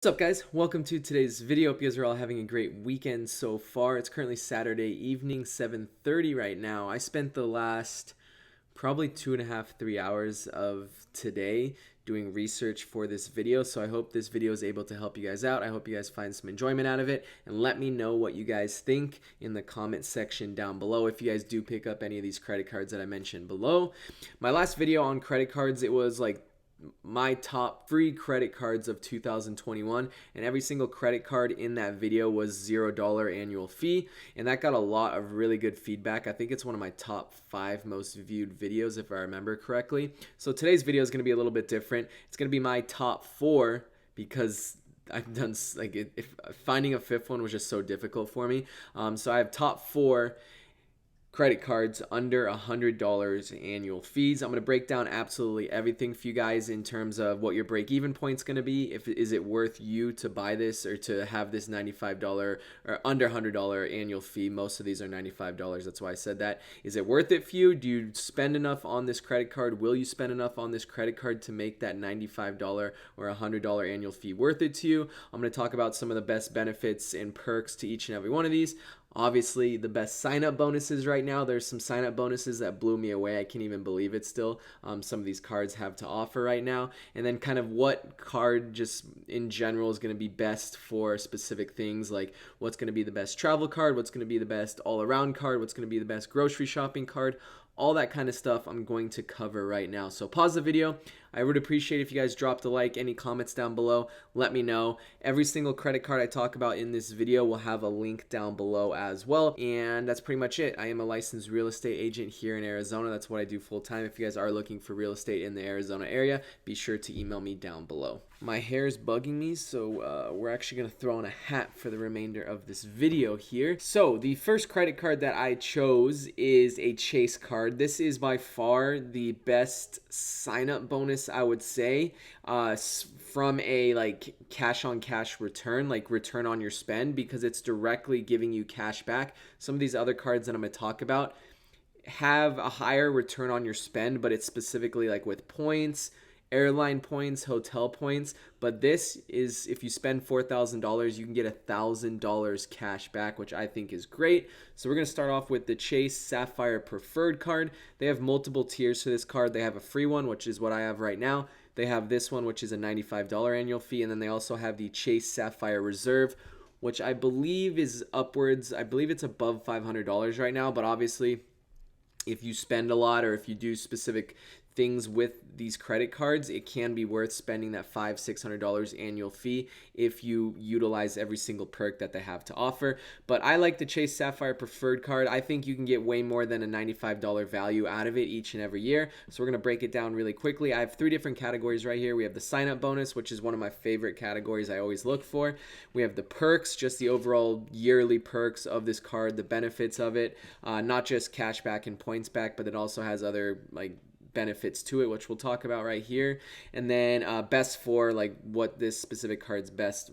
What's up, guys? Welcome to today's video. Hope you guys are all having a great weekend so far. It's currently Saturday evening, 7:30 right now. I spent the last probably 2.5, 3 hours of today doing research for this video, so I hope this video is able to help you guys out. I hope you guys find some enjoyment out of it, and let me know what you guys think in the comment section down below if you guys do pick up any of these credit cards that I mentioned below. My last video on credit cards, it was like my top free credit cards of 2021, and every single credit card in that video was $0 annual fee, and that got a lot of really good feedback. I think it's one of my top 5 most viewed videos if I remember correctly. So today's video is going to be a little bit different. It's going to be my top 4 because I've done if finding a 5th one was just so difficult for me. So I have top 4 credit cards under $100 annual fees. I'm going to break down absolutely everything for you guys in terms of what your break-even point's going to be. Is it worth you to buy this or to have this $95 or under $100 annual fee? Most of these are $95. That's why I said that. Is it worth it for you? Do you spend enough on this credit card? Will you spend enough on this credit card to make that $95 or $100 annual fee worth it to you? I'm going to talk about some of the best benefits and perks to each and every one of these. Obviously, the best sign-up bonuses right now. There's some sign-up bonuses that blew me away. I can't even believe it still. Some of these cards have to offer right now. And then kind of what card just in general is going to be best for specific things, like what's going to be the best travel card, what's going to be the best all-around card, what's going to be the best grocery shopping card. All that kind of stuff I'm going to cover right now. So pause the video. I would appreciate if you guys dropped a like, any comments down below, let me know. Every single credit card I talk about in this video will have a link down below as well. And that's pretty much it. I am a licensed real estate agent here in Arizona. That's what I do full time. If you guys are looking for real estate in the Arizona area, be sure to email me down below. My hair is bugging me, so we're actually going to throw on a hat for the remainder of this video here. So the first credit card that I chose is a Chase card. This is by far the best sign-up bonus, I would say, from a cash on cash return, like return on your spend, because it's directly giving you cash back. Some of these other cards that I'm going to talk about have a higher return on your spend, but it's specifically like with points, airline points, hotel points. But this is, if you spend $4,000, you can get $1,000 cash back, which I think is great. So we're going to start off with the Chase Sapphire Preferred card. They have multiple tiers for this card. They have a free one, which is what I have right now. They have this one, which is a $95 annual fee. And then they also have the Chase Sapphire Reserve, which I believe is upwards. I believe it's above $500 right now. But obviously, if you spend a lot or if you do specific things with these credit cards, it can be worth spending that $500-$600 annual fee if you utilize every single perk that they have to offer. But I like the Chase Sapphire Preferred card. I think you can get way more than a $95 value out of it each and every year. So we're going to break it down really quickly. I have 3 different categories right here. We have the sign-up bonus, which is one of my favorite categories I always look for. We have the perks, just the overall yearly perks of this card, the benefits of it, not just cash back and points back, but it also has other benefits to it, which we'll talk about right here. And then best for what this specific card's best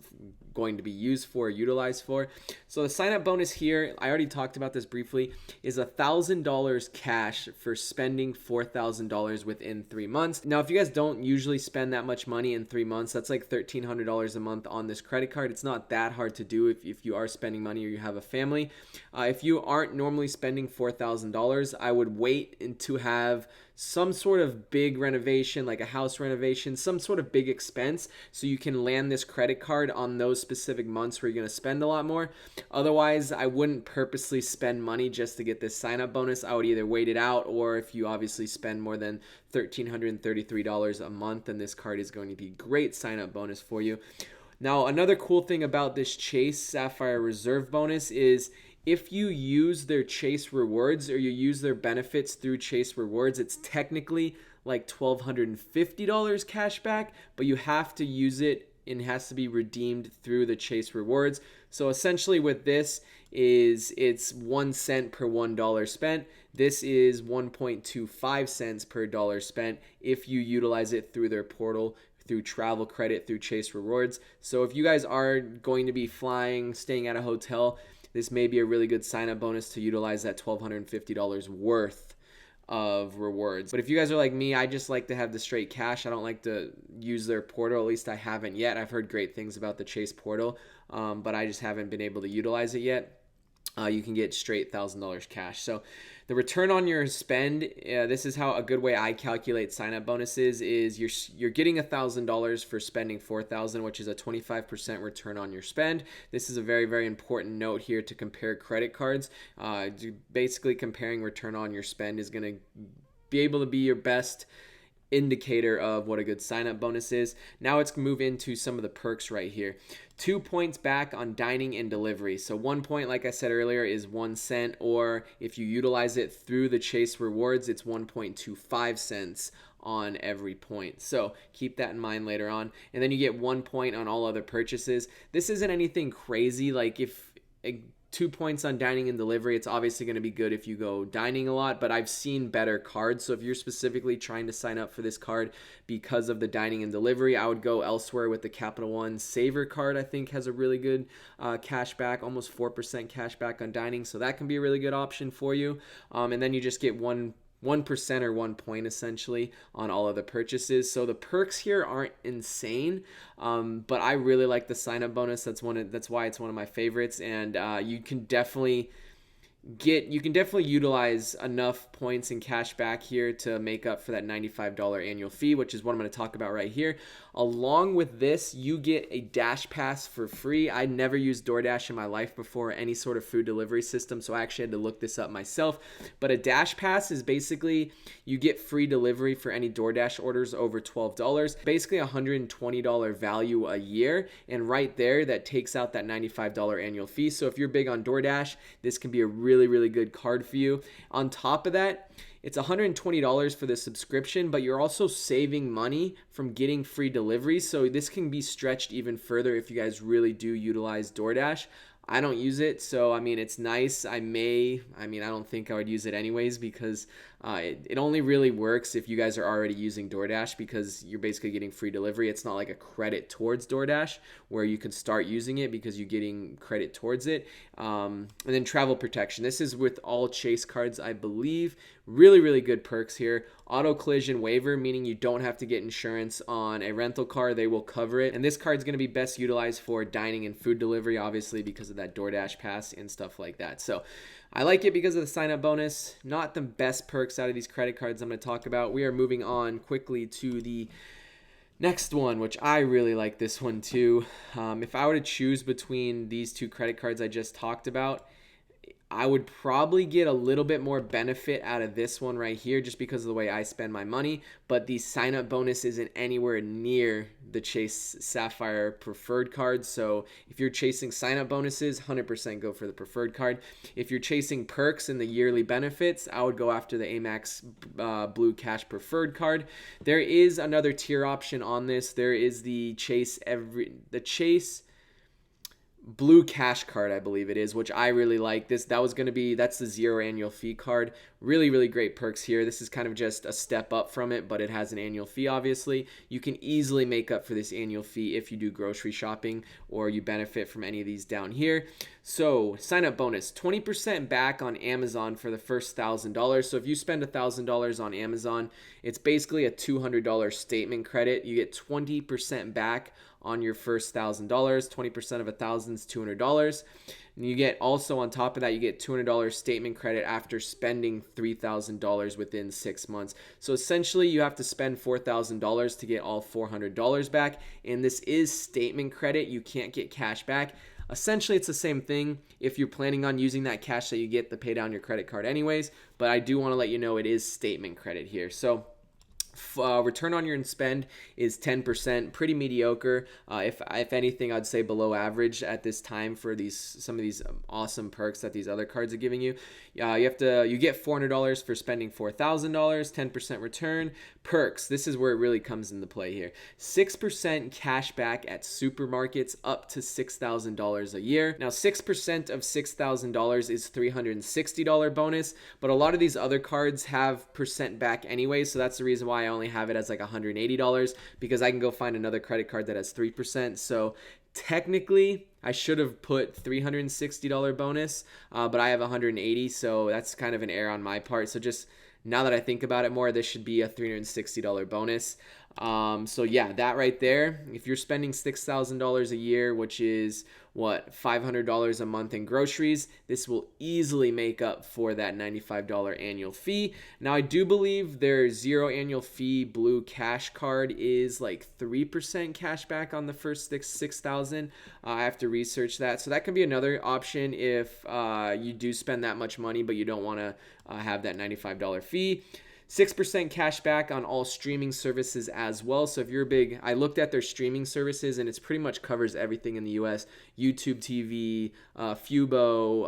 going to be used for, utilized for. So the sign up bonus here, I already talked about this briefly, is $1,000 cash for spending $4,000 within 3 months. Now, if you guys don't usually spend that much money in 3 months, that's like $1,300 a month on this credit card. It's not that hard to do if you are spending money or you have a family. If you aren't normally spending $4,000, I would wait to have some sort of big renovation, like a house renovation, some sort of big expense, so you can land this credit card on those specific months where you're going to spend a lot more. Otherwise, I wouldn't purposely spend money just to get this sign-up bonus. I would either wait it out, or if you obviously spend more than $1,333 a month, then this card is going to be a great sign-up bonus for you. Now, another cool thing about this Chase Sapphire Reserve bonus is if you use their Chase rewards or you use their benefits through Chase rewards, it's technically like $1,250 cash back, but you have to use it and it has to be redeemed through the Chase rewards. So essentially with this it's 1 cent per $1 spent. This is 1.25 cents per dollar spent if you utilize it through their portal, through travel credit, through Chase rewards. So if you guys are going to be flying, staying at a hotel, this may be a really good sign-up bonus to utilize that $1,250 worth of rewards. But if you guys are like me, I just like to have the straight cash. I don't like to use their portal. At least I haven't yet. I've heard great things about the Chase portal, but I just haven't been able to utilize it yet. You can get straight $1,000 cash. So the return on your spend, this is how a good way I calculate sign-up bonuses is you're getting $1,000 for spending $4,000, which is a 25% return on your spend. This is a very, very important note here to compare credit cards. Basically, comparing return on your spend is going to be able to be your best indicator of what a good sign-up bonus is. Now let's move into some of the perks right here. 2 points back on dining and delivery. So 1 point, like I said earlier, is 1 cent, or if you utilize it through the Chase rewards, it's 1.25 cents on every point. So keep that in mind later on. And then you get 1 point on all other purchases. This isn't anything crazy. Like if 2 points on dining and delivery, it's obviously going to be good if you go dining a lot, but I've seen better cards. So if you're specifically trying to sign up for this card because of the dining and delivery, I would go elsewhere with the Capital One Saver card. I think has a really good cash back, almost 4% cash back on dining. So that can be a really good option for you. And then you just get 1% or 1 point essentially on all of the purchases. So the perks here aren't insane, but I really like the sign-up bonus. That's why it's one of my favorites, and you can definitely utilize enough points and cash back here to make up for that $95 annual fee, which is what I'm going to talk about right here. Along with this, you get a Dash Pass for free. I never used DoorDash in my life before, any sort of food delivery system, so I actually had to look this up myself. But a Dash Pass is basically you get free delivery for any DoorDash orders over $12. Basically $120 value a year, and right there, that takes out that $95 annual fee. So if you're big on DoorDash, this can be a really, really good card for you. On top of that, it's $120 for the subscription, but you're also saving money from getting free delivery. So this can be stretched even further if you guys really do utilize DoorDash. I don't use it, so I mean, it's nice. I don't think I would use it anyways because it only really works if you guys are already using DoorDash because you're basically getting free delivery. It's not like a credit towards DoorDash where you can start using it because you're getting credit towards it. And then travel protection. This is with all Chase cards, I believe. Really, really good perks here. Auto collision waiver, meaning you don't have to get insurance on a rental car. They will cover it. And this card is going to be best utilized for dining and food delivery, obviously, because of that DoorDash pass and stuff like that. So I like it because of the sign-up bonus. Not the best perks out of these credit cards I'm going to talk about. We are moving on quickly to the next one, which I really like this one too. If I were to choose between these two credit cards I just talked about, I would probably get a little bit more benefit out of this one right here just because of the way I spend my money, but the sign-up bonus isn't anywhere near the Chase Sapphire preferred card. So if you're chasing sign-up bonuses, 100% go for the preferred card. If you're chasing perks and the yearly benefits, I would go after the AMEX Blue Cash preferred card. There is another tier option on this. There is the Chase Blue Cash card, I believe it is, which I really like. That's the 0 annual fee card. Really, really great perks here. This is kind of just a step up from it, but it has an annual fee, obviously. You can easily make up for this annual fee if you do grocery shopping or you benefit from any of these down here. So sign up bonus, 20% back on Amazon for the first $1,000. So if you spend $1,000 on Amazon, it's basically a $200 statement credit. You get 20% back on your first $1,000. 20% of $1,000 is $200. And you get also on top of that, you get $200 statement credit after spending $3,000 within 6 months. So essentially, you have to spend $4,000 to get all $400 back. And this is statement credit. You can't get cash back. Essentially, it's the same thing if you're planning on using that cash that you get to pay down your credit card anyways. But I do want to let you know it is statement credit here. So return on your spend is 10%, pretty mediocre. If anything, I'd say below average at this time for some of these awesome perks that these other cards are giving you. You get $400 for spending $4,000, 10% return. Perks, this is where it really comes into play here. 6% cash back at supermarkets up to $6,000 a year. Now, 6% of $6,000 is $360 bonus, but a lot of these other cards have percent back anyway, so that's the reason why I only have it as like $180 because I can go find another credit card that has 3%. So technically, I should have put $360 bonus, but I have $180, so that's kind of an error on my part. So just Now that I think about it more, this should be a $360 bonus. So yeah, that right there, if you're spending $6,000 a year, which is what, $500 a month in groceries, this will easily make up for that $95 annual fee. Now, I do believe their zero annual fee blue cash card is like 3% cash back on the first 6,000. I have to research that. So that can be another option if you do spend that much money, but you don't want to have that $95 fee. 6% cash back on all streaming services as well. So if you're big, I looked at their streaming services and it's pretty much covers everything in the US. YouTube TV, Fubo,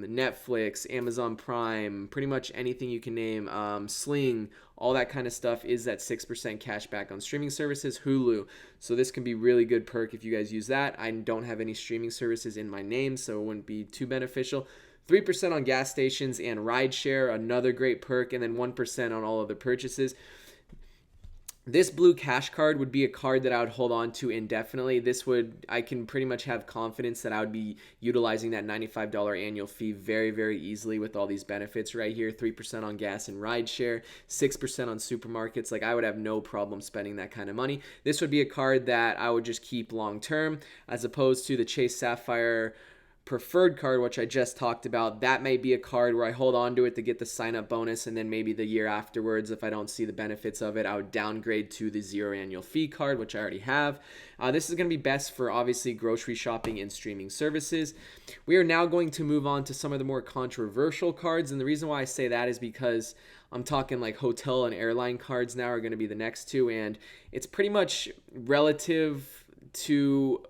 Netflix, Amazon Prime, pretty much anything you can name, Sling, all that kind of stuff is that 6% cash back on streaming services. Hulu. So this can be really good perk if you guys use that. I don't have any streaming services in my name, so it wouldn't be too beneficial. 3% on gas stations and rideshare, another great perk, and then 1% on all other purchases. This blue cash card would be a card that I would hold on to indefinitely. I can pretty much have confidence that I would be utilizing that $95 annual fee very, very easily with all these benefits right here. 3% on gas and rideshare, 6% on supermarkets. Like, I would have no problem spending that kind of money. This would be a card that I would just keep long term, as opposed to the Chase Sapphire preferred card, which I just talked about. That may be a card where I hold on to it to get the sign up bonus, and then maybe the year afterwards, if I don't see the benefits of it, I would downgrade to the zero annual fee card, which I already have. This is going to be best for obviously grocery shopping and streaming services. We are now going to move on to some of the more controversial cards, and the reason why I say that is because I'm talking like hotel and airline cards now are going to be the next two, and it's pretty much relative to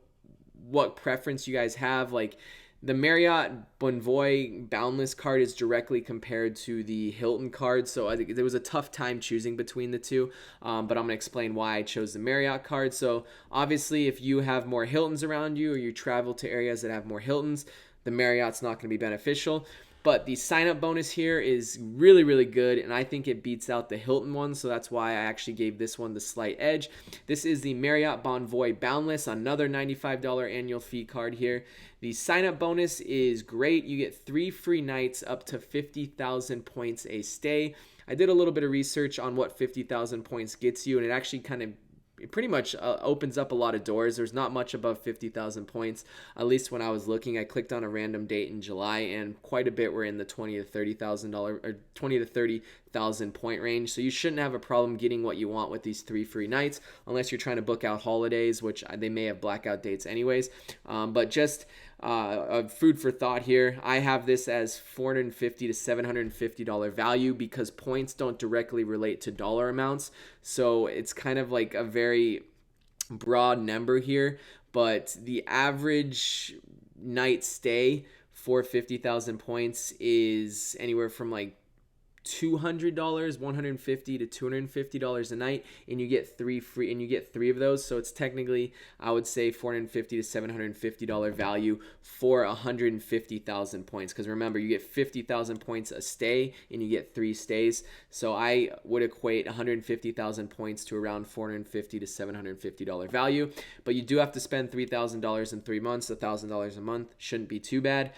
what preference you guys have. Like, the Mariott Bonvoy Boundless card is directly compared to the Hilton card, so I think there was a tough time choosing between the two, but I'm going to explain why I chose the Mariott card. So obviously, if you have more Hiltons around you or you travel to areas that have more Hiltons, the Marriott's not going to be beneficial. But the sign-up bonus here is really, really good, and I think it beats out the Hilton one, so that's why I actually gave this one the slight edge. This is the Mariott Bonvoy Boundless, another $95 annual fee card here. The sign-up bonus is great. You get 3 free nights up to 50,000 points a stay. I did a little bit of research on what 50,000 points gets you, and it actually it pretty much opens up a lot of doors. There's not much above 50,000 points, at least when I was looking. I clicked on a random date in July, and quite a bit were in the $20,000 to $30,000 or 20 to 30,000 point range. So you shouldn't have a problem getting what you want with these 3 free nights, unless you're trying to book out holidays, which they may have blackout dates anyways. But just food for thought here. I have this as $450 to $750 value because points don't directly relate to dollar amounts. So it's kind of like a very broad number here, but the average night stay for 50,000 points is anywhere from like $200, $150 to $250 a night, and you get 3 of those. So it's technically, I would say, $450 to $750 value for 150,000 points. Because remember, you get 50,000 points a stay, and you get 3 stays. So I would equate 150,000 points to around $450 to $750 value. But you do have to spend $3,000 in 3 months. $1,000 a month shouldn't be too bad.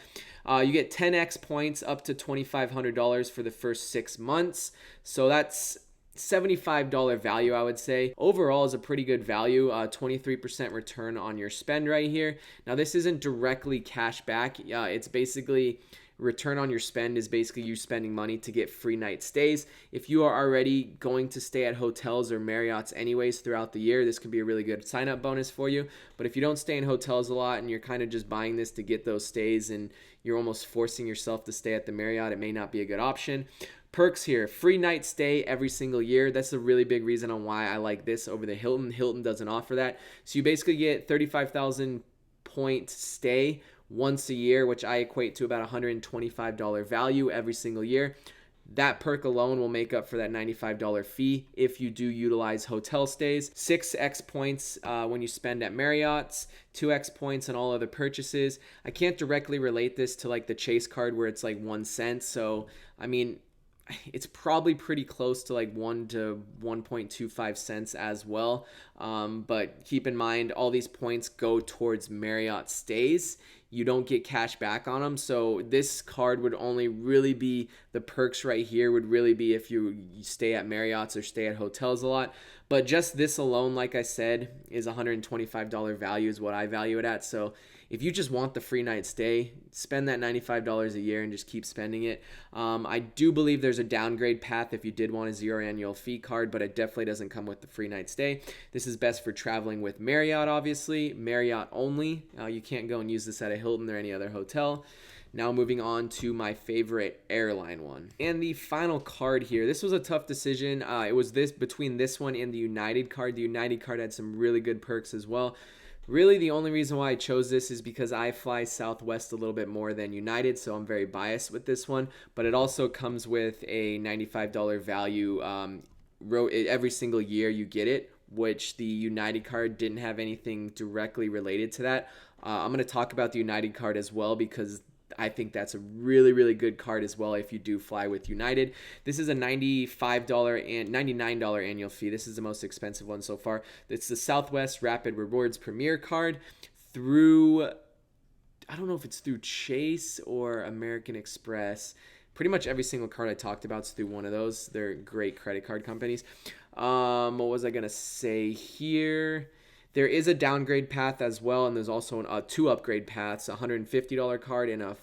You get 10x points up to $2,500 for the first 6 months. So that's $75 value, I would say. Overall is a pretty good value, 23% return on your spend right here. Now, this isn't directly cash back. It's basically return on your spend is basically you spending money to get free night stays. If you are already going to stay at hotels or Marriotts anyways throughout the year, this could be a really good sign-up bonus for you. But if you don't stay in hotels a lot and you're kind of just buying this to get those stays and you're almost forcing yourself to stay at the Marriott, it may not be a good option. Perks here, free night stay every single year. That's a really big reason on why I like this over the Hilton. Hilton doesn't offer that. So you basically get 35,000 point stay once a year, which I equate to about $125 value every single year. That perk alone will make up for that $95 fee if you do utilize hotel stays. 6x points when you spend at Marriott's, 2x points on all other purchases. I can't directly relate this to like the Chase card where it's like 1 cent. So, I mean, it's probably pretty close to like 1 to 1.25 cents as well. But keep in mind, all these points go towards Marriott stays. You don't get cash back on them. So this card would only really be, the perks right here would really be if you stay at Marriott's or stay at hotels a lot. But just this alone, like I said, is $125 value is what I value it at. So if you just want the free night stay, spend that $95 a year and just keep spending it. I do believe there's a downgrade path if you did want a 0 annual fee card, but it definitely doesn't come with the free night stay. This is best for traveling with Marriott, obviously. Marriott only. You can't go and use this at a Hilton or any other hotel. Now moving on to my favorite airline one. And the final card here, this was a tough decision. It was between this one and the United card. The United card had some really good perks as well. Really, the only reason why I chose this is because I fly Southwest a little bit more than United, so I'm very biased with this one. But it also comes with a $95 value every single year you get it, which the United card didn't have anything directly related to that. I'm going to talk about the United card as well because I think that's a really, really good card as well if you do fly with United. This is a $95 and $99 annual fee. This is the most expensive one so far. It's the Southwest Rapid Rewards Premier card through, I don't know if it's through Chase or American Express. Pretty much every single card I talked about is through one of those. They're great credit card companies. What was I going to say here? There is a downgrade path as well, and there's also two upgrade paths, a $150 card and a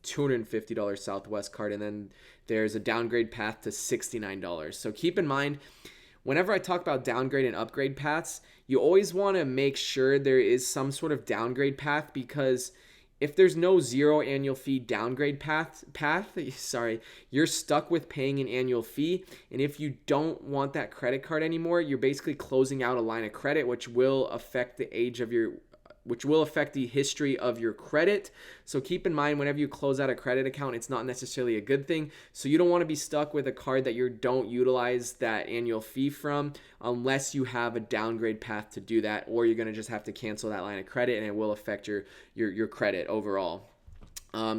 $250 Southwest card, and then there's a downgrade path to $69. So keep in mind, whenever I talk about downgrade and upgrade paths, you always want to make sure there is some sort of downgrade path, because if there's no 0 annual fee downgrade path, you're stuck with paying an annual fee. And if you don't want that credit card anymore, you're basically closing out a line of credit, which will affect the history of your credit. So keep in mind, whenever you close out a credit account, it's not necessarily a good thing. So you don't want to be stuck with a card that you don't utilize that annual fee from, unless you have a downgrade path to do that, or you're going to just have to cancel that line of credit and it will affect your credit overall.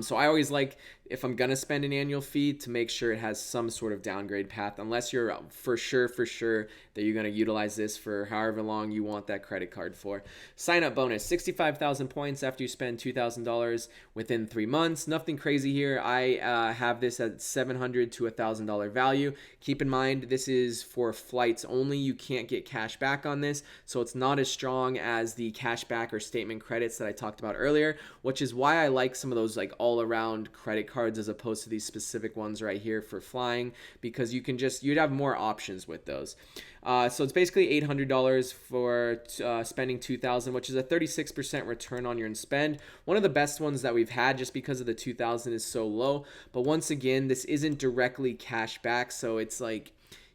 So I always like, if I'm going to spend an annual fee, to make sure it has some sort of downgrade path, unless you're for sure that you're going to utilize this for however long you want that credit card for. Sign up bonus, 65,000 points after you spend $2,000 within 3 months. Nothing crazy here. I have this at $700 to $1,000 value. Keep in mind, this is for flights only. You can't get cash back on this, so it's not as strong as the cash back or statement credits that I talked about earlier, which is why I like some of those like all-around credit cards as opposed to these specific ones right here for flying, because you'd have more options with those. So it's basically $800 for spending $2,000, which is a 36% return on your spend. One of the best ones that we've had, just because of the $2,000 is so low. But once again, this isn't directly cash back, so it's like,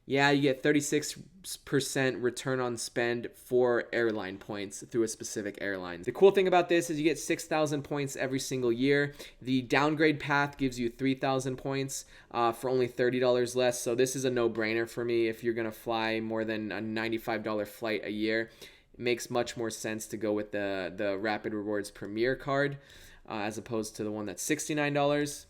yeah, you get 36% return on spend for airline points through a specific airline. The cool thing about this is you get 6,000 points every single year. The downgrade path gives you 3,000 points for only $30 less. So this is a no-brainer for me. If you're going to fly more than a $95 flight a year, it makes much more sense to go with the Rapid Rewards Premier card as opposed to the one that's $69.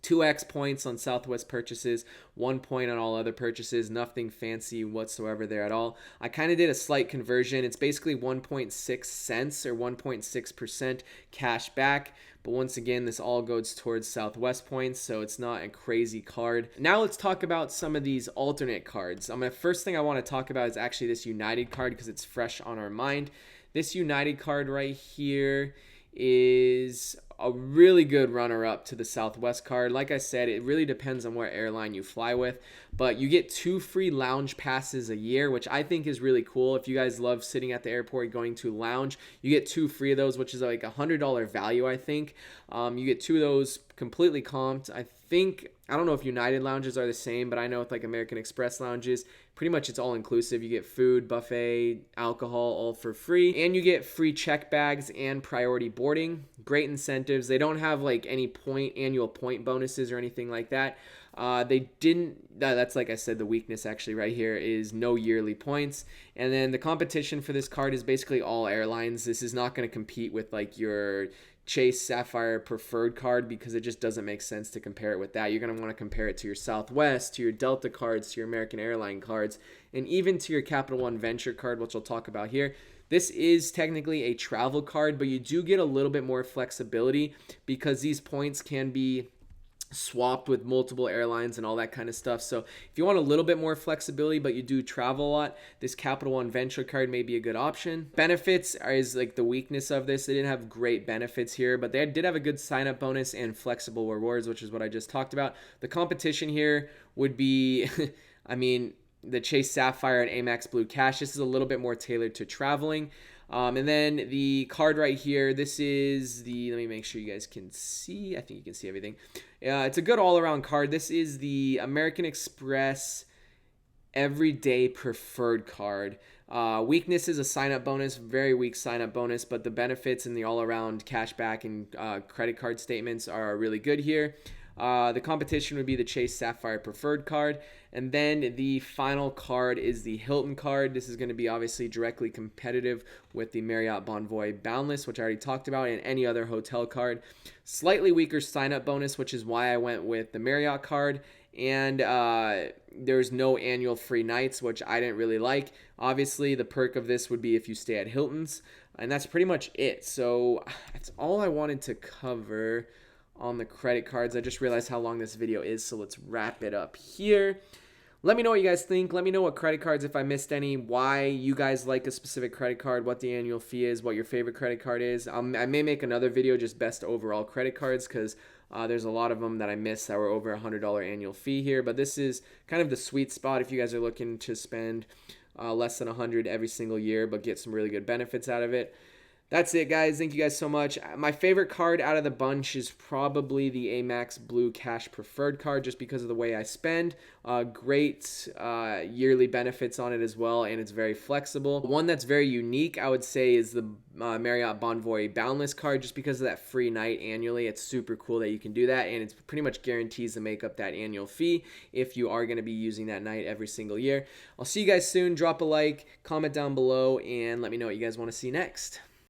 2x points on Southwest purchases, 1 point on all other purchases, nothing fancy whatsoever there at all. I kind of did a slight conversion. It's basically 1.6 cents or 1.6% cash back. But once again, this all goes towards Southwest points, so it's not a crazy card. Now let's talk about some of these alternate cards. First thing I want to talk about is actually this United card, because it's fresh on our mind. This United card right here is a really good runner-up to the Southwest card. Like I said, it really depends on what airline you fly with, but you get 2 free lounge passes a year, which I think is really cool. If you guys love sitting at the airport going to lounge, you get 2 free of those, which is like $100 value, I think. You get 2 of those completely comped. I don't know if United lounges are the same, but I know with like American Express lounges, pretty much it's all inclusive. You get food, buffet, alcohol, all for free. And you get free check bags and priority boarding. Great incentives. They don't have like any annual point bonuses or anything like that. They didn't, that's like I said, the weakness actually right here is no yearly points. And then the competition for this card is basically all airlines. This is not going to compete with like your Chase Sapphire preferred card because it just doesn't make sense to compare it with that. You're going to want to compare it to your Southwest, to your Delta cards, to your American Airline cards, and even to your Capital One Venture card, which I'll talk about here. This is technically a travel card, but you do get a little bit more flexibility because these points can be swapped with multiple airlines and all that kind of stuff. So if you want a little bit more flexibility but you do travel a lot, this Capital One Venture card may be a good option. Benefits is like the weakness of this. They didn't have great benefits here, but they did have a good sign up bonus and flexible rewards, which is what I just talked about. The competition here would be I mean, the Chase Sapphire and AMEX Blue Cash. This is a little bit more tailored to traveling. And then the card right here, this is the, let me make sure you guys can see. I think you can see everything. It's a good all-around card. This is the American Express Everyday Preferred card. Weakness is a sign-up bonus, very weak sign-up bonus, but the benefits and the all-around cashback and credit card statements are really good here. The competition would be the Chase Sapphire Preferred card. And then the final card is the Hilton card. This is going to be obviously directly competitive with the Mariott Bonvoy Boundless, which I already talked about, and any other hotel card. Slightly weaker sign-up bonus, which is why I went with the Mariott card. And there's no annual free nights, which I didn't really like. Obviously, the perk of this would be if you stay at Hilton's. And that's pretty much it. So that's all I wanted to cover on the credit cards. I just realized how long this video is, so let's wrap it up here. Let me know what you guys think. Let me know what credit cards, if I missed any, why you guys like a specific credit card, what the annual fee is, what your favorite credit card is. I may make another video just best overall credit cards because there's a lot of them that I missed that were over $100 annual fee here. But this is kind of the sweet spot if you guys are looking to spend less than $100 every single year but get some really good benefits out of it. That's it, guys. Thank you guys so much. My favorite card out of the bunch is probably the AMEX Blue Cash Preferred card just because of the way I spend. Great yearly benefits on it as well, and it's very flexible. One that's very unique, I would say, is the Mariott Bonvoy Boundless card just because of that free night annually. It's super cool that you can do that, and it's pretty much guarantees to make up that annual fee if you are going to be using that night every single year. I'll see you guys soon. Drop a like, comment down below, and let me know what you guys want to see next.